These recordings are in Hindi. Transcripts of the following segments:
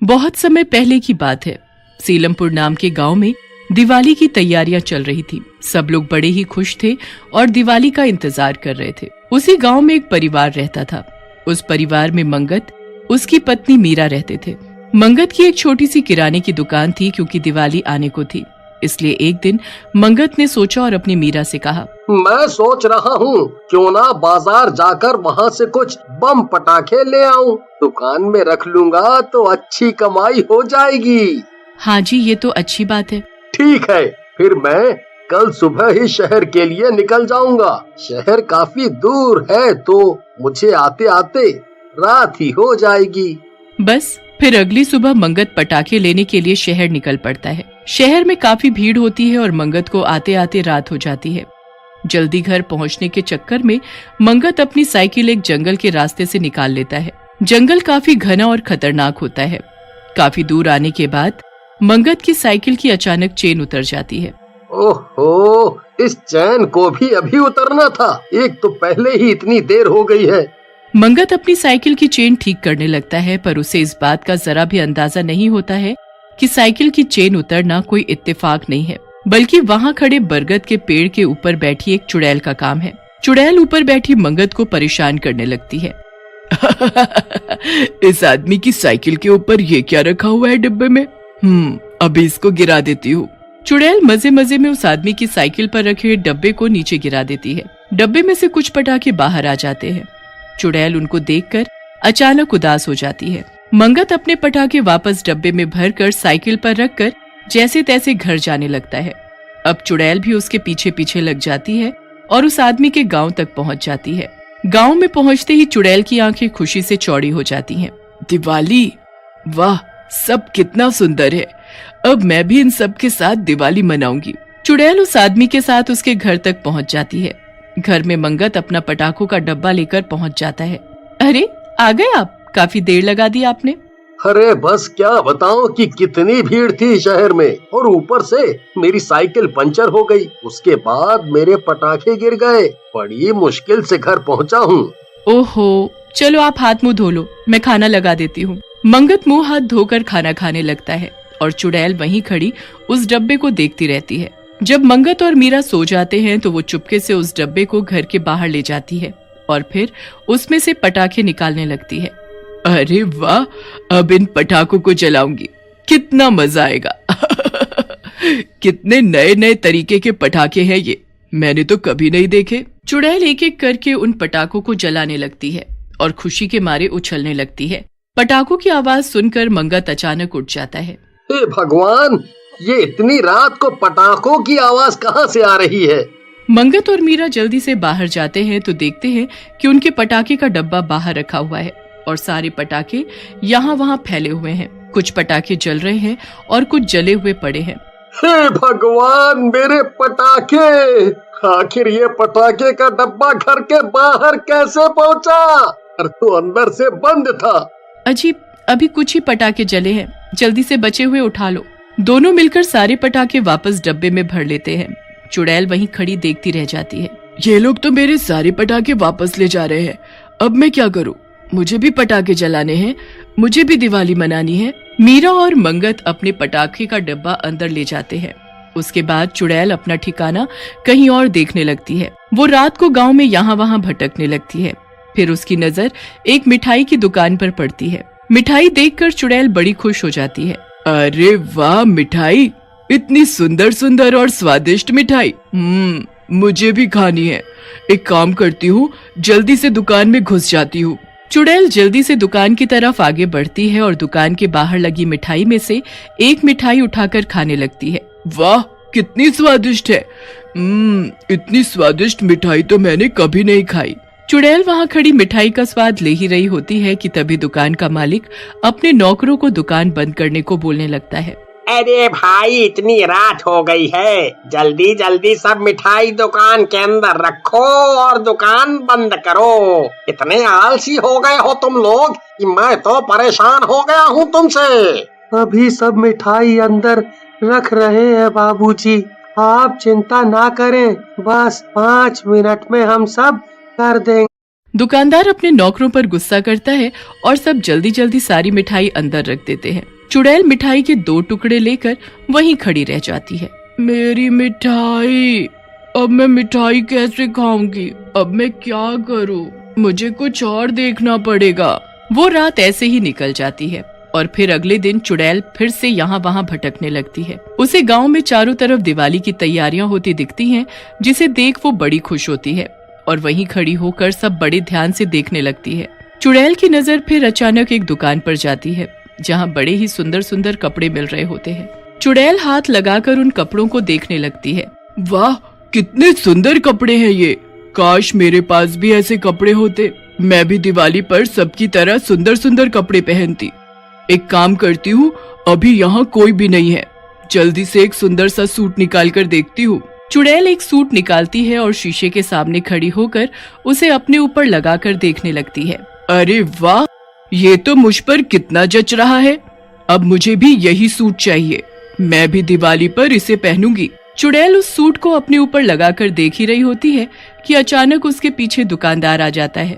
बहुत समय पहले की बात है। सीलमपुर नाम के गांव में दिवाली की तैयारियां चल रही थी। सब लोग बड़े ही खुश थे और दिवाली का इंतजार कर रहे थे। उसी गांव में एक परिवार रहता था। उस परिवार में मंगत, उसकी पत्नी मीरा रहते थे। मंगत की एक छोटी सी किराने की दुकान थी। क्योंकि दिवाली आने को थी, इसलिए एक दिन मंगत ने सोचा और अपनी मीरा से कहा, मैं सोच रहा हूँ क्यों ना बाजार जाकर वहाँ से कुछ बम पटाखे ले आऊं। दुकान में रख लूंगा तो अच्छी कमाई हो जाएगी। हाँ जी, ये तो अच्छी बात है। ठीक है, फिर मैं कल सुबह ही शहर के लिए निकल जाऊंगा। शहर काफी दूर है तो मुझे आते आते रात ही हो जाएगी। बस फिर अगली सुबह मंगत पटाखे लेने के लिए शहर निकल पड़ता है। शहर में काफी भीड़ होती है और मंगत को आते आते रात हो जाती है। जल्दी घर पहुंचने के चक्कर में मंगत अपनी साइकिल एक जंगल के रास्ते से निकाल लेता है। जंगल काफी घना और खतरनाक होता है। काफी दूर आने के बाद मंगत की साइकिल की अचानक चेन उतर जाती है। ओहो, इस चैन को भी अभी उतरना था। एक तो पहले ही इतनी देर हो गई है। मंगत अपनी साइकिल की चेन ठीक करने लगता है, पर उसे इस बात का जरा भी अंदाजा नहीं होता है कि साइकिल की चेन उतरना कोई इत्तेफाक नहीं है, बल्कि वहाँ खड़े बरगद के पेड़ के ऊपर बैठी एक चुड़ैल का काम है। चुड़ैल ऊपर बैठी मंगत को परेशान करने लगती है। इस आदमी की साइकिल के ऊपर ये क्या रखा हुआ है डिब्बे में? अभी इसको गिरा देती हूँ। चुड़ैल मजे मजे में उस आदमी की साइकिल पर रखे हुए डब्बे को नीचे गिरा देती है। डब्बे में से कुछ पटाखे बाहर आ जाते हैं। चुड़ैल उनको देखकर अचानक उदास हो जाती है। मंगत अपने पटाखे वापस डब्बे में भरकर साइकिल पर रखकर जैसे तैसे घर जाने लगता है। अब चुड़ैल भी उसके पीछे पीछे लग जाती है और उस आदमी के गांव तक पहुंच जाती है। गांव में पहुंचते ही चुड़ैल की आंखें खुशी से चौड़ी हो जाती हैं। दिवाली, वाह, सब कितना सुंदर है। अब मैं भी इन सब के साथ दिवाली मनाऊंगी। चुड़ैल उस आदमी के साथ उसके घर तक पहुंच जाती है। घर में मंगत अपना पटाखों का डब्बा लेकर पहुंच जाता है। अरे, आ गए आप? काफी देर लगा दी आपने। अरे बस क्या बताऊं कि कितनी भीड़ थी शहर में, और ऊपर से मेरी साइकिल पंचर हो गई। उसके बाद मेरे पटाखे गिर गए। बड़ी मुश्किल से घर पहुंचा हूँ। ओहो, चलो आप हाथ मुंह धो लो, मैं खाना लगा देती हूँ। मंगत मुंह हाथ धोकर खाना खाने लगता है और चुड़ैल वहीं खड़ी उस डब्बे को देखती रहती है। जब मंगत और मीरा सो जाते हैं तो वो चुपके से उस डब्बे को घर के बाहर ले जाती है और फिर उसमें से पटाखे निकालने लगती है। अरे वाह, अब इन पटाखों को जलाऊंगी, कितना मजा आएगा। कितने नए नए तरीके के पटाखे हैं ये, मैंने तो कभी नहीं देखे। चुड़ैल एक एक करके उन पटाखों को जलाने लगती है और खुशी के मारे उछलने लगती है। पटाखों की आवाज सुनकर मंगत अचानक उठ जाता है। हे भगवान, ये इतनी रात को पटाखों की आवाज कहाँ से आ रही है? मंगत और मीरा जल्दी से बाहर जाते हैं तो देखते हैं कि उनके पटाखे का डब्बा बाहर रखा हुआ है और सारे पटाखे यहाँ वहाँ फैले हुए हैं। कुछ पटाखे जल रहे हैं और कुछ जले हुए पड़े हैं। हे भगवान, मेरे पटाखे! आखिर ये पटाखे का डब्बा घर के बाहर कैसे पहुँचा? घर तो अंदर से बंद था। अजीब, अभी कुछ ही पटाखे जले हैं, जल्दी से बचे हुए उठा लो। दोनों मिलकर सारे पटाखे वापस डब्बे में भर लेते हैं। चुड़ैल वहीं खड़ी देखती रह जाती है। ये लोग तो मेरे सारे पटाखे वापस ले जा रहे हैं, अब मैं क्या करूं? मुझे भी पटाखे जलाने हैं, मुझे भी दिवाली मनानी है। मीरा और मंगत अपने पटाखे का डब्बा अंदर ले जाते हैं। उसके बाद चुड़ैल अपना ठिकाना कहीं और देखने लगती है। वो रात को गांव में यहाँ वहाँ भटकने लगती है। फिर उसकी नजर एक मिठाई की दुकान पर पड़ती है। मिठाई देखकर चुड़ैल बड़ी खुश हो जाती है। अरे वाह, मिठाई, इतनी सुंदर सुंदर और स्वादिष्ट मिठाई, मुझे भी खानी है। एक काम करती हूँ, जल्दी से दुकान में घुस जाती हूँ। चुड़ैल जल्दी से दुकान की तरफ आगे बढ़ती है और दुकान के बाहर लगी मिठाई में से एक मिठाई उठाकर खाने लगती है। वाह, कितनी स्वादिष्ट है। इतनी स्वादिष्ट मिठाई तो मैंने कभी नहीं खाई। चुड़ैल वहाँ खड़ी मिठाई का स्वाद ले ही रही होती है कि तभी दुकान का मालिक अपने नौकरों को दुकान बंद करने को बोलने लगता है। अरे भाई, इतनी रात हो गई है, जल्दी जल्दी सब मिठाई दुकान के अंदर रखो और दुकान बंद करो। इतने आलसी हो गए हो तुम लोग कि मैं तो परेशान हो गया हूँ तुमसे। अभी सब मिठाई अंदर रख रहे हैं बाबूजी, आप चिंता ना करें, बस 5 मिनट में हम सब कर देंगे। दुकानदार अपने नौकरों पर गुस्सा करता है और सब जल्दी जल्दी सारी मिठाई अंदर रख देते हैं। चुड़ैल मिठाई के 2 टुकड़े लेकर वहीं खड़ी रह जाती है। मेरी मिठाई, अब मैं मिठाई कैसे खाऊंगी? अब मैं क्या करूं? मुझे कुछ और देखना पड़ेगा। वो रात ऐसे ही निकल जाती है और फिर अगले दिन चुड़ैल फिर से यहाँ वहाँ भटकने लगती है। उसे गांव में चारों तरफ दिवाली की तैयारियां होती दिखती हैं, जिसे देख वो बड़ी खुश होती है और वहीं खड़ी होकर सब बड़े ध्यान से देखने लगती है। चुड़ैल की नजर फिर अचानक एक दुकान पर जाती है, जहाँ बड़े ही सुंदर सुंदर कपड़े मिल रहे होते हैं। चुड़ैल हाथ लगाकर उन कपड़ों को देखने लगती है। वाह, कितने सुंदर कपड़े हैं ये! काश मेरे पास भी ऐसे कपड़े होते। मैं भी दिवाली पर सबकी तरह सुंदर सुंदर कपड़े पहनती। एक काम करती हूँ, अभी यहाँ कोई भी नहीं है, जल्दी से एक सुंदर सा सूट निकाल कर देखती हूँ। चुड़ैल एक सूट निकालती है और शीशे के सामने खड़ी होकर उसे अपने ऊपर लगाकर देखने लगती है। अरे वाह, ये तो मुझ पर कितना जच रहा है। अब मुझे भी यही सूट चाहिए, मैं भी दिवाली पर इसे पहनूंगी। चुड़ैल उस सूट को अपने ऊपर लगाकर देख ही रही होती है कि अचानक उसके पीछे दुकानदार आ जाता है,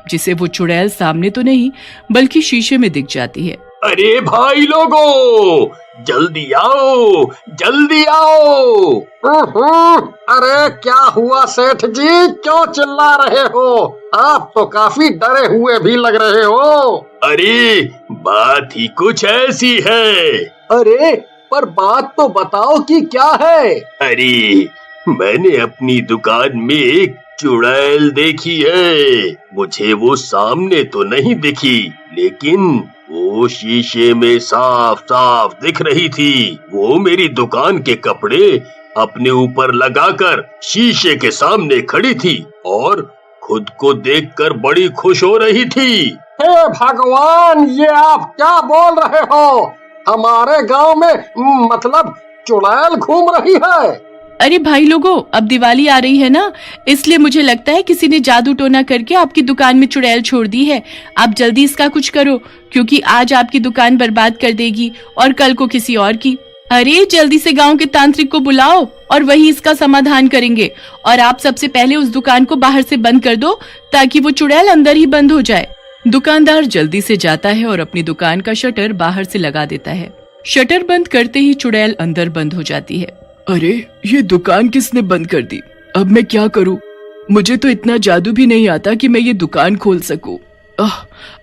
जिसे वो चुड़ैल सामने तो नहीं बल्कि शीशे में दिख जाती है। अरे भाई लोगों, जल्दी आओ, जल्दी आओ। अरे क्या हुआ सेठ जी, क्यों चिल्ला रहे हो? आप तो काफी डरे हुए भी लग रहे हो। अरे बात ही कुछ ऐसी है। अरे पर बात तो बताओ कि क्या है? अरे मैंने अपनी दुकान में एक चुड़ैल देखी है। मुझे वो सामने तो नहीं दिखी, लेकिन वो शीशे में साफ साफ दिख रही थी। वो मेरी दुकान के कपड़े अपने ऊपर लगाकर शीशे के सामने खड़ी थी और खुद को देखकर बड़ी खुश हो रही थी। हे भगवान, ये आप क्या बोल रहे हो? हमारे गांव में मतलब चुड़ैल घूम रही है? अरे भाई लोगों, अब दिवाली आ रही है ना, इसलिए मुझे लगता है किसी ने जादू टोना करके आपकी दुकान में चुड़ैल छोड़ दी है। आप जल्दी इसका कुछ करो, क्योंकि आज आपकी दुकान बर्बाद कर देगी और कल को किसी और की। अरे जल्दी से गांव के तांत्रिक को बुलाओ और वही इसका समाधान करेंगे। और आप सबसे पहले उस दुकान को बाहर से बंद कर दो, ताकि वो चुड़ैल अंदर ही बंद हो जाए। दुकानदार जल्दी से जाता है और अपनी दुकान का शटर बाहर से लगा देता है। शटर बंद करते ही चुड़ैल अंदर बंद हो जाती है। अरे ये दुकान किसने बंद कर दी? अब मैं क्या करूं? मुझे तो इतना जादू भी नहीं आता कि मैं ये दुकान खोल सकूं।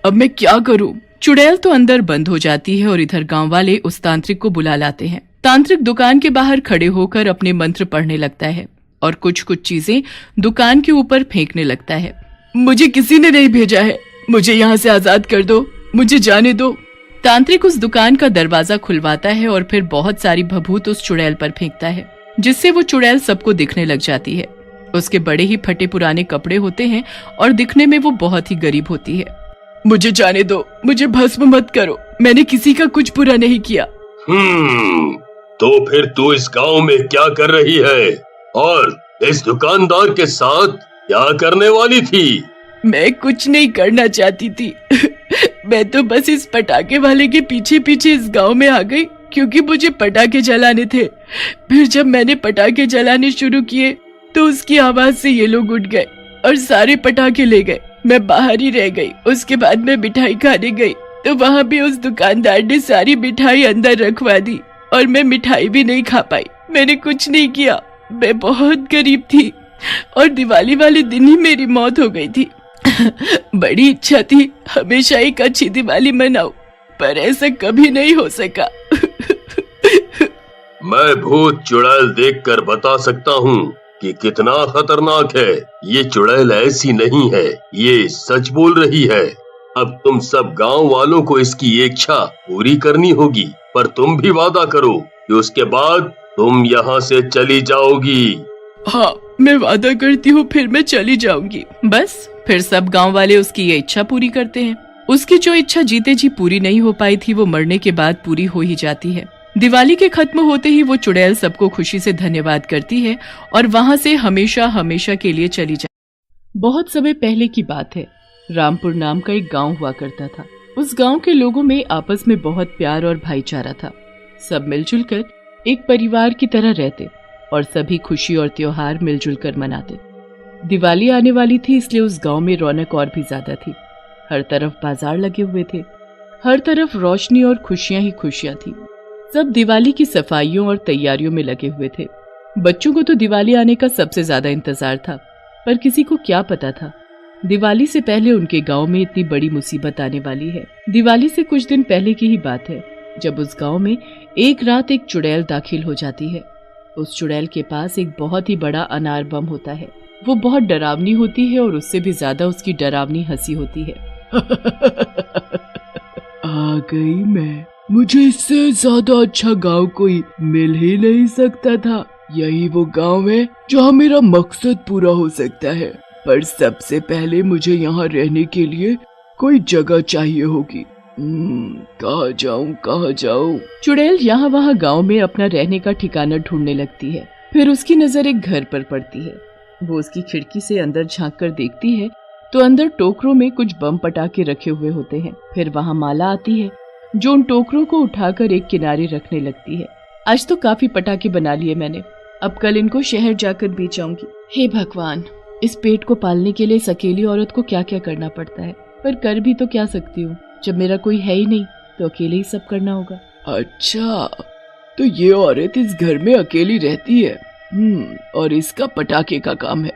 अब मैं क्या करूं? चुड़ैल तो अंदर बंद हो जाती है और इधर गांव वाले उस तांत्रिक को बुला लाते हैं। तांत्रिक दुकान के बाहर खड़े होकर अपने मंत्र पढ़ने लगता है और कुछ कुछ चीजें दुकान के ऊपर फेंकने लगता है। मुझे किसी ने नहीं भेजा है, मुझे यहाँ से आजाद कर दो, मुझे जाने दो। तांत्रिक उस दुकान का दरवाजा खुलवाता है और फिर बहुत सारी भभूत उस चुड़ैल पर फेंकता है, जिससे वो चुड़ैल सबको दिखने लग जाती है। उसके बड़े ही फटे पुराने कपड़े होते हैं और दिखने में वो बहुत ही गरीब होती है। मुझे जाने दो, मुझे भस्म मत करो, मैंने किसी का कुछ बुरा नहीं किया। तो फिर तू इस गांव में क्या कर रही है और इस दुकानदार के साथ क्या करने वाली थी? मैं कुछ नहीं करना चाहती थी मैं तो बस इस पटाखे वाले के पीछे पीछे इस गांव में आ गई, क्योंकि मुझे पटाखे जलाने थे। फिर जब मैंने पटाखे जलाने शुरू किए तो उसकी आवाज से ये लोग उठ गए और सारे पटाखे ले गए। मैं बाहर ही रह गई। उसके बाद मैं मिठाई खाने गई तो वहाँ भी उस दुकानदार ने सारी मिठाई अंदर रखवा दी और मैं मिठाई भी नहीं खा पाई। मैंने कुछ नहीं किया, मैं बहुत गरीब थी और दिवाली वाले दिन ही मेरी मौत हो गई थी बड़ी इच्छा थी हमेशा एक अच्छी दिवाली मनाऊं, पर ऐसा कभी नहीं हो सका मैं भूत चुड़ैल देखकर बता सकता हूँ कि कितना खतरनाक है। ये चुड़ैल ऐसी नहीं है, ये सच बोल रही है। अब तुम सब गांव वालों को इसकी इच्छा पूरी करनी होगी, पर तुम भी वादा करो कि उसके बाद तुम यहाँ से चली जाओगी। हाँ, मैं वादा करती हूँ, फिर मैं चली जाऊंगी। बस फिर सब गांव वाले उसकी ये इच्छा पूरी करते हैं। उसकी जो इच्छा जीते जी पूरी नहीं हो पाई थी, वो मरने के बाद पूरी हो ही जाती है। दिवाली के खत्म होते ही वो चुड़ैल सबको खुशी से धन्यवाद करती है और वहाँ से हमेशा हमेशा के लिए चली जाती। बहुत समय पहले की बात है। रामपुर नाम का एक गांव हुआ करता था। उस गांव के लोगों में आपस में बहुत प्यार और भाईचारा था। सब मिलजुल कर एक परिवार की तरह रहते और सभी खुशी और त्योहार मिलजुल कर मनाते। दिवाली आने वाली थी, इसलिए उस गांव में रौनक और भी ज्यादा थी। हर तरफ बाजार लगे हुए थे। हर तरफ रोशनी और खुशियां ही खुशियां थी। सब दिवाली की सफाइयों और तैयारियों में लगे हुए थे। बच्चों को तो दिवाली आने का सबसे ज्यादा इंतजार था, पर किसी को क्या पता था दिवाली से पहले उनके गांव में इतनी बड़ी मुसीबत आने वाली है। दिवाली से कुछ दिन पहले की ही बात है, जब उस गांव में एक रात एक चुड़ैल दाखिल हो जाती है। उस चुड़ैल के पास एक बहुत ही बड़ा अनार बम होता है। वो बहुत डरावनी होती है और उससे भी ज्यादा उसकी डरावनी हंसी होती है। आ गई मैं, मुझे इससे ज्यादा अच्छा गांव कोई मिल ही नहीं सकता था। यही वो गांव है जहां मेरा मकसद पूरा हो सकता है, पर सबसे पहले मुझे यहाँ रहने के लिए कोई जगह चाहिए होगी। कहाँ जाऊँ? चुड़ैल यहाँ वहाँ गांव में अपना रहने का ठिकाना ढूंढने लगती है। फिर उसकी नजर एक घर पर पड़ती है। वो उसकी खिड़की से अंदर झांक कर देखती है तो अंदर टोकरों में कुछ बम पटाखे रखे हुए होते हैं। फिर वहाँ माला आती है जो उन टोकरों को उठाकर एक किनारे रखने लगती है। आज तो काफी पटाखे बना लिए मैंने, अब कल इनको शहर जाकर बेच आऊंगी। हे भगवान, इस पेट को पालने के लिए इस अकेली औरत को क्या क्या करना पड़ता है, पर कर भी तो क्या सकती हूँ, जब मेरा कोई है ही नहीं तो अकेले ही सब करना होगा। अच्छा, तो ये औरत इस घर में अकेली रहती है, और इसका पटाखे का काम है।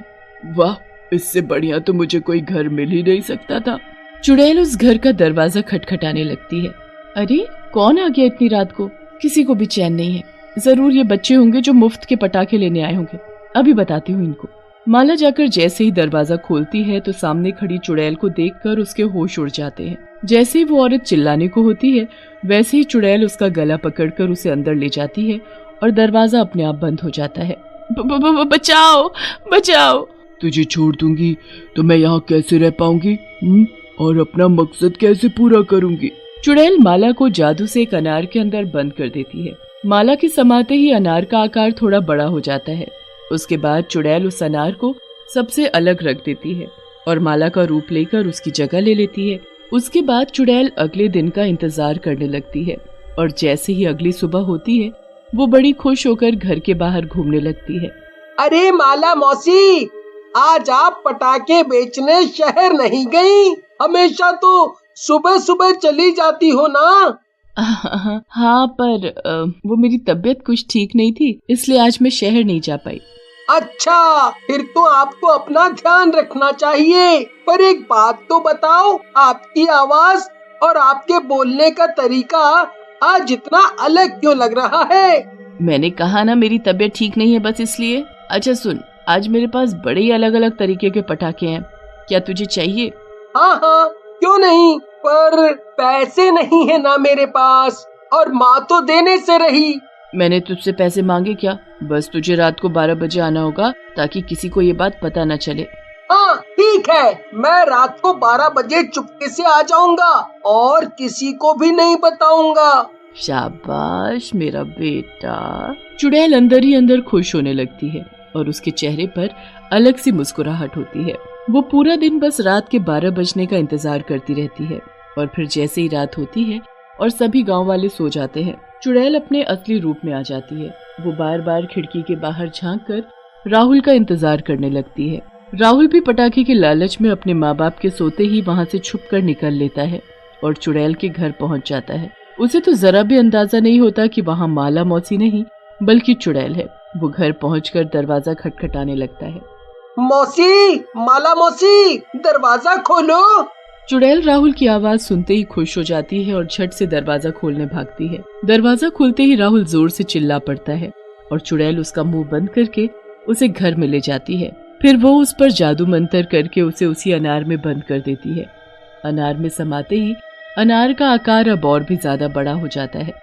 वाह, इससे बढ़िया तो मुझे कोई घर मिल ही नहीं सकता था। चुड़ैल उस घर का दरवाजा खटखटाने लगती है। अरे कौन आ गया इतनी रात को? किसी को भी चैन नहीं है। जरूर ये बच्चे होंगे जो मुफ्त के पटाखे लेने आए होंगे। अभी बताती हूँ इनको। माला जाकर जैसे ही दरवाजा खोलती है तो सामने खड़ी चुड़ैल को देखकर उसके होश उड़ जाते हैं। जैसे ही वो औरत चिल्लाने को होती है वैसे ही चुड़ैल उसका गला पकड़कर उसे अंदर ले जाती है और दरवाजा अपने आप बंद हो जाता है। बचाओ बचाओ। तुझे छोड़ दूंगी तो मैं यहाँ कैसे रह पाऊंगी और अपना मकसद कैसे पूरा करूंगी? चुड़ैल माला को जादू से एक अनार के अंदर बंद कर देती है। माला के समाते ही अनार का आकार थोड़ा बड़ा हो जाता है। उसके बाद चुड़ैल उस अनार को सबसे अलग रख देती है और माला का रूप लेकर उसकी जगह ले लेती है। उसके बाद चुड़ैल अगले दिन का इंतजार करने लगती है और जैसे ही अगली सुबह होती है वो बड़ी खुश होकर घर के बाहर घूमने लगती है। अरे माला मौसी, आज आप पटाखे बेचने शहर नहीं गई? हमेशा तो सुबह सुबह चली जाती हो ना? हाँ, पर वो मेरी तबीयत कुछ ठीक नहीं थी, इसलिए आज मैं शहर नहीं जा पाई। अच्छा, फिर तो आपको अपना ध्यान रखना चाहिए। पर एक बात तो बताओ, आपकी आवाज और आपके बोलने का तरीका आज इतना अलग क्यों लग रहा है? मैंने कहा ना मेरी तबीयत ठीक नहीं है, बस इसलिए। अच्छा सुन, आज मेरे पास बड़े ही अलग अलग तरीके के पटाखे हैं, क्या तुझे चाहिए? हाँ हाँ, क्यों नहीं, पर पैसे नहीं है ना मेरे पास, और माँ तो देने से रही। मैंने तुझसे पैसे मांगे क्या? बस तुझे रात को 12 बजे आना होगा ताकि किसी को ये बात पता न चले। हाँ ठीक है, मैं रात को 12 बजे चुपके से आ जाऊंगा और किसी को भी नहीं बताऊंगा। शाबाश मेरा बेटा। चुड़ैल अंदर ही अंदर खुश होने लगती है और उसके चेहरे पर अलग सी मुस्कुराहट होती है। वो पूरा दिन बस रात के 12 बजने का इंतजार करती रहती है और फिर जैसे ही रात होती है और सभी गांव वाले सो जाते हैं, चुड़ैल अपने असली रूप में आ जाती है। वो बार बार खिड़की के बाहर झांककर राहुल का इंतजार करने लगती है। राहुल भी पटाखे के लालच में अपने माँ बाप के सोते ही वहाँ से छुपकर निकल लेता है और चुड़ैल के घर पहुँच जाता है। उसे तो जरा भी अंदाजा नहीं होता कि वहाँ माला मौसी नहीं बल्कि चुड़ैल है। वो घर पहुंचकर दरवाजा खटखटाने लगता है। मौसी, माला मौसी, दरवाजा खोलो। चुड़ैल राहुल की आवाज सुनते ही खुश हो जाती है और झट से दरवाजा खोलने भागती है। दरवाजा खुलते ही राहुल जोर से चिल्ला पड़ता है और चुड़ैल उसका मुंह बंद करके उसे घर में ले जाती है। फिर वो उस पर जादू मंत्र करके उसे उसी अनार में बंद कर देती है। अनार में समाते ही अनार का आकार अब और भी ज्यादा बड़ा हो जाता है।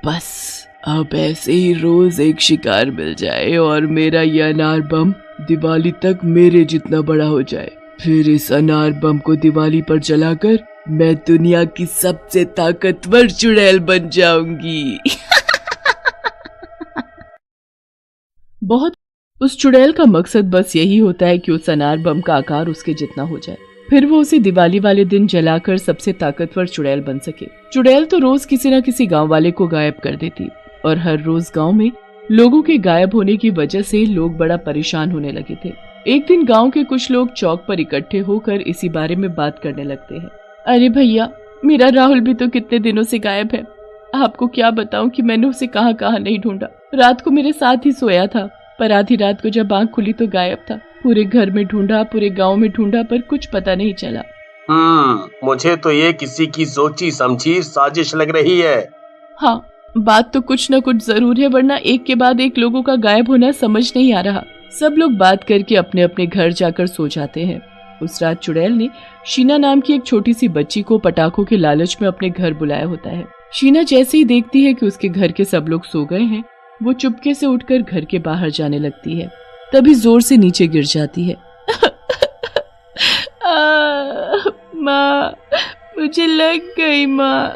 बस अब ऐसे ही रोज एक शिकार मिल जाए और मेरा ये अनार बम दिवाली तक मेरे जितना बड़ा हो जाए। फिर इस अनार बम को दिवाली पर जलाकर मैं दुनिया की सबसे ताकतवर चुड़ैल बन जाऊंगी। बहुत उस चुड़ैल का मकसद बस यही होता है कि उस अनार बम का आकार उसके जितना हो जाए, फिर वो उसे दिवाली वाले दिन जलाकर सबसे ताकतवर चुड़ैल बन सके। चुड़ैल तो रोज किसी न किसी गांव वाले को गायब कर देती और हर रोज गांव में लोगों के गायब होने की वजह से लोग बड़ा परेशान होने लगे थे। एक दिन गांव के कुछ लोग चौक पर इकट्ठे होकर इसी बारे में बात करने लगते हैं। अरे भैया, मेरा राहुल भी तो कितने दिनों से गायब है। आपको क्या बताऊं कि मैंने उसे कहां कहां नहीं ढूंढा। रात को मेरे साथ ही सोया था, पर आधी रात को जब आंख खुली तो गायब था। पूरे घर में ढूंढा, पूरे गांव में ढूंढा, पर कुछ पता नहीं चला। मुझे तो ये किसी की सोची समझी साजिश लग रही है। हाँ, बात तो कुछ न कुछ जरूर है, वरना एक के बाद एक लोगों का गायब होना समझ नहीं आ रहा। सब लोग बात करके अपने अपने घर जाकर सो जाते हैं। उस रात चुड़ैल ने शीना नाम की एक छोटी सी बच्ची को पटाखों के लालच में अपने घर बुलाया होता है। शीना जैसे ही देखती है कि उसके घर के सब लोग सो गए हैं, वो चुपके से उठकर घर के बाहर जाने लगती है। तभी जोर से नीचे गिर जाती है। माँ, मुझे लग गई माँ।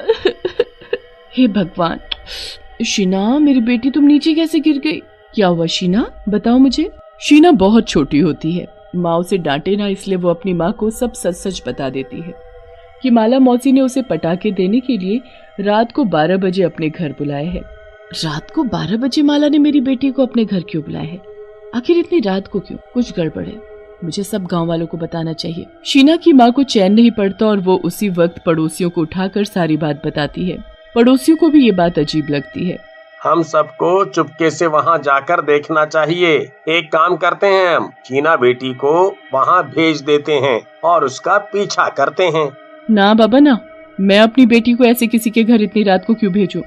हे भगवान। शीना, मेरी बेटी, तुम नीचे कैसे गिर गई? क्या हुआ शीना, बताओ मुझे। शीना बहुत छोटी होती है। माँ उसे डांटे ना, इसलिए वो अपनी माँ को सब सच सच बता देती है कि माला मौसी ने उसे पटाखे देने के लिए रात को 12 बजे अपने घर बुलाया है। रात को 12 बजे माला ने मेरी बेटी को अपने घर क्यों बुलाया है? आखिर इतनी रात को क्यों? कुछ गड़बड़ है, मुझे सब गांव वालों को बताना चाहिए। शीना की माँ को चैन नहीं पड़ता और वो उसी वक्त पड़ोसियों को उठाकर सारी बात बताती है। पड़ोसियों को भी ये बात अजीब लगती है। हम सबको चुपके से वहाँ जाकर देखना चाहिए। एक काम करते हैं, हम शीना बेटी को वहाँ भेज देते हैं और उसका पीछा करते हैं। ना बाबा ना, मैं अपनी बेटी को ऐसे किसी के घर इतनी रात को क्यों भेजूं?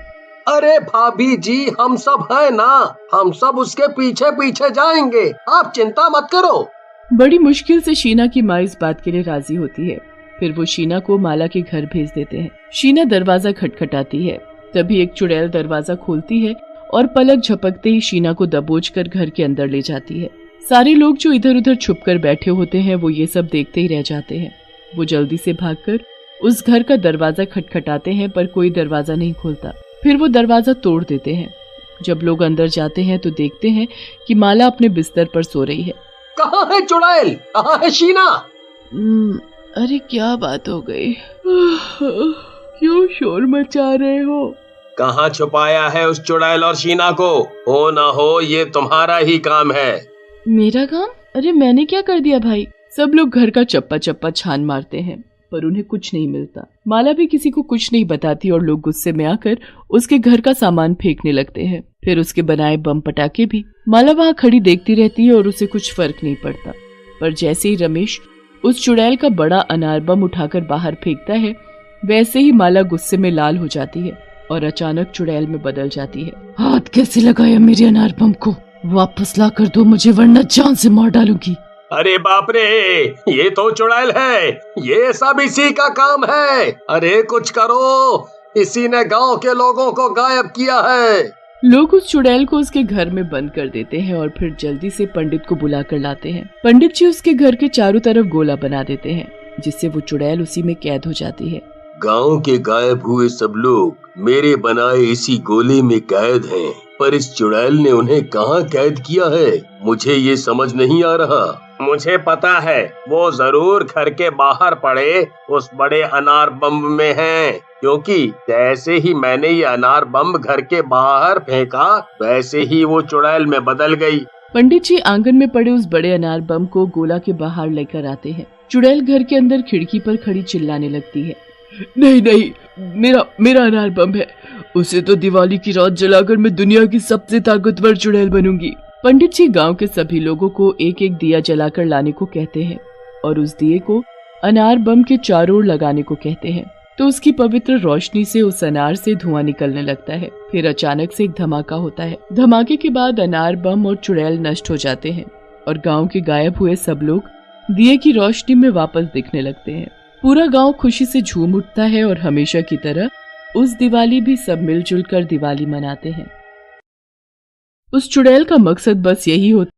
अरे भाभी जी, हम सब है ना, हम सब उसके पीछे पीछे जाएंगे, आप चिंता मत करो। बड़ी मुश्किल से शीना की माँ इस बात के लिए राजी होती है। फिर वो शीना को माला के घर भेज देते हैं। शीना दरवाजा खटखटाती है। तभी एक चुड़ैल दरवाजा खोलती है और पलक झपकते ही शीना को दबोचकर घर के अंदर ले जाती है। सारे लोग जो इधर उधर छुपकर बैठे होते हैं वो ये सब देखते ही रह जाते हैं। वो जल्दी से भागकर उस घर का दरवाजा खटखटाते हैं, पर कोई दरवाजा नहीं खोलता। फिर वो दरवाजा तोड़ देते हैं। जब लोग अंदर जाते हैं तो देखते हैं कि माला अपने बिस्तर पर सो रही है। कहाँ है चुड़ैल, कहाँ है शीना? अरे क्या बात हो गई? क्यों शोर मचा रहे हो? कहाँ छुपाया है उस चुड़ैल और शीना को? हो ना हो ये तुम्हारा ही काम है। मेरा काम? अरे मैंने क्या कर दिया भाई? सब लोग घर का चप्पा चप्पा छान मारते हैं, पर उन्हें कुछ नहीं मिलता। माला भी किसी को कुछ नहीं बताती और लोग गुस्से में आकर उसके घर का सामान फेंकने लगते हैं, फिर उसके बनाए बम पटाखे भी। माला वहाँ खड़ी देखती रहती है और उसे कुछ फर्क नहीं पड़ता। पर जैसे ही रमेश उस चुड़ैल का बड़ा अनार बम उठाकर बाहर फेंकता है, वैसे ही माला गुस्से में लाल हो जाती है और अचानक चुड़ैल में बदल जाती है। हाथ कैसे लगाया मेरे अनार बम को? वापस ला कर दो मुझे, वरना जान से मार डालूंगी। अरे बाप रे, ये तो चुड़ैल है, ये सब इसी का काम है। अरे कुछ करो, इसी ने गांव के लोगों को गायब किया है। लोग उस चुड़ैल को उसके घर में बंद कर देते हैं और फिर जल्दी से पंडित को बुला कर लाते हैं। पंडित जी उसके घर के चारों तरफ गोला बना देते हैं, जिससे वो चुड़ैल उसी में कैद हो जाती है। गांव के गायब हुए सब लोग मेरे बनाए इसी गोले में कैद हैं, पर इस चुड़ैल ने उन्हें कहाँ कैद किया है, मुझे ये समझ नहीं आ रहा। मुझे पता है, वो जरूर घर के बाहर पड़े उस बड़े अनार बम में हैं, क्योंकि जैसे ही मैंने ये अनार बम घर के बाहर फेंका, वैसे ही वो चुड़ैल में बदल गई। पंडित जी आंगन में पड़े उस बड़े अनार बम को गोला के बाहर लेकर आते हैं। चुड़ैल घर के अंदर खिड़की पर खड़ी चिल्लाने लगती है, नहीं नहीं, मेरा अनार बम है, उसे तो दिवाली की रात जलाकर मैं दुनिया की सबसे ताकतवर चुड़ैल बनूंगी। पंडित जी गांव के सभी लोगों को एक एक दिया जलाकर लाने को कहते हैं और उस दिए को अनार बम के चारों ओर लगाने को कहते हैं। तो उसकी पवित्र रोशनी से उस अनार से धुआं निकलने लगता है। फिर अचानक से एक धमाका होता है। धमाके के बाद अनार बम और चुड़ैल नष्ट हो जाते हैं और गांव के गायब हुए सब लोग दिए की रोशनी में वापस दिखने लगते हैं। पूरा गांव खुशी से झूम उठता है और हमेशा की तरह उस दिवाली भी सब मिलजुल कर दिवाली मनाते हैं। उस चुड़ैल का मकसद बस यही होता